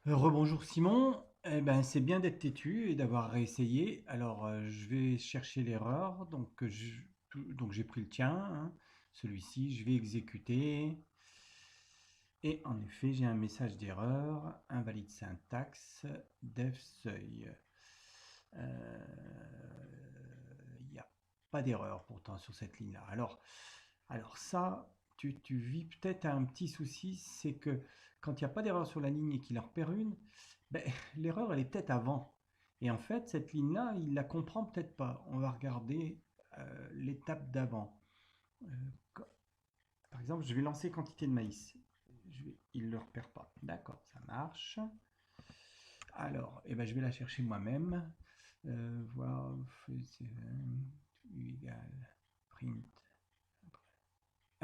Rebonjour Simon, eh ben, c'est bien d'être têtu et d'avoir réessayé. Alors je vais chercher l'erreur, donc j'ai pris le tien, hein, celui-ci, je vais exécuter. Et en effet, j'ai un message d'erreur, invalide syntaxe, dev seuil. Il n'y a pas d'erreur pourtant sur cette ligne-là. Alors ça, tu vis peut-être un petit souci, c'est que quand il n'y a pas d'erreur sur la ligne et qu'il en repère une, ben, l'erreur elle est peut-être avant. Et en fait, cette ligne-là, il la comprend peut-être pas. On va regarder l'étape d'avant. Euh, Par exemple, je vais lancer quantité de maïs. Il ne le repère pas. D'accord, ça marche. Alors, eh ben, je vais la chercher moi-même. Voir, u égale print.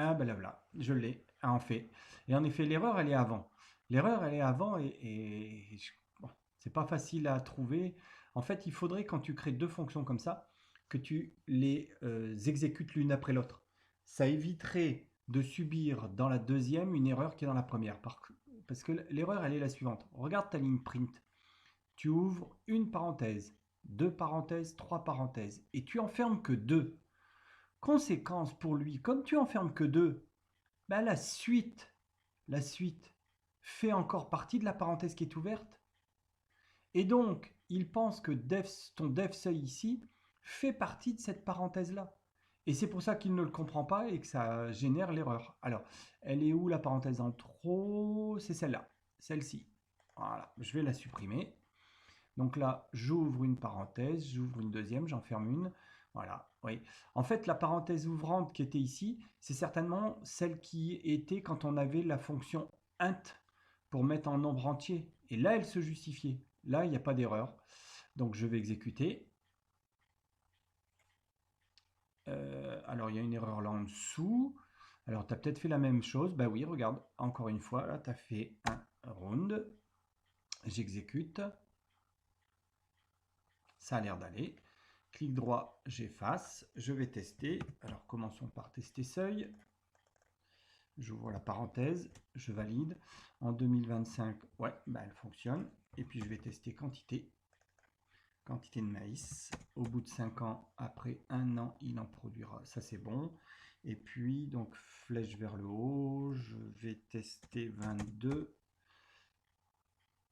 Ah ben là, voilà, je l'ai, ah, en fait. Et en effet, l'erreur, elle est avant. L'erreur, elle est avant bon, c'est pas facile à trouver. En fait, il faudrait, quand tu crées deux fonctions comme ça, que tu les exécutes l'une après l'autre. Ça éviterait de subir dans la deuxième une erreur qui est dans la première. Parce que l'erreur, elle est la suivante. Regarde ta ligne print. Tu ouvres une parenthèse, deux parenthèses, trois parenthèses, et tu enfermes que deux. Conséquence pour lui, comme tu enfermes que deux, ben la suite fait encore partie de la parenthèse qui est ouverte. Et donc, il pense que ton def seuil ici fait partie de cette parenthèse-là. Et c'est pour ça qu'il ne le comprend pas et que ça génère l'erreur. Alors, elle est où la parenthèse en trop? C'est celle-là, celle-ci. Voilà, je vais la supprimer. Donc là, j'ouvre une parenthèse, j'ouvre une deuxième, j'en ferme une. Voilà, oui. En fait, la parenthèse ouvrante qui était ici, c'est certainement celle qui était quand on avait la fonction int pour mettre en nombre entier. Et là, elle se justifiait. Là, il n'y a pas d'erreur. Donc, je vais exécuter. Alors, il y a une erreur là en dessous. Alors, tu as peut-être fait la même chose. Bah oui, regarde, encore une fois, là, tu as fait un round. J'exécute. Ça a l'air d'aller. Clic droit, j'efface. Je vais tester. Alors commençons par tester seuil. J'ouvre la parenthèse, je valide. En 2025, ouais, bah elle fonctionne. Et puis je vais tester quantité. Quantité de maïs. Au bout de 5 ans, après un an, il en produira. Ça c'est bon. Et puis donc flèche vers le haut. Je vais tester 22.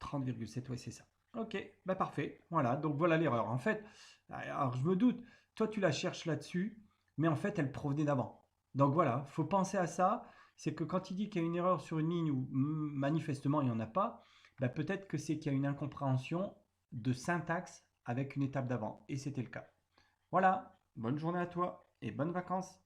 30,7, ouais, c'est ça. Ok, bah parfait. Voilà, donc voilà l'erreur. En fait, alors je me doute, toi tu la cherches là-dessus, mais en fait elle provenait d'avant. Donc voilà, faut penser à ça. C'est que quand il dit qu'il y a une erreur sur une ligne où manifestement il n'y en a pas, bah peut-être que c'est qu'il y a une incompréhension de syntaxe avec une étape d'avant. Et c'était le cas. Voilà, bonne journée à toi et bonnes vacances.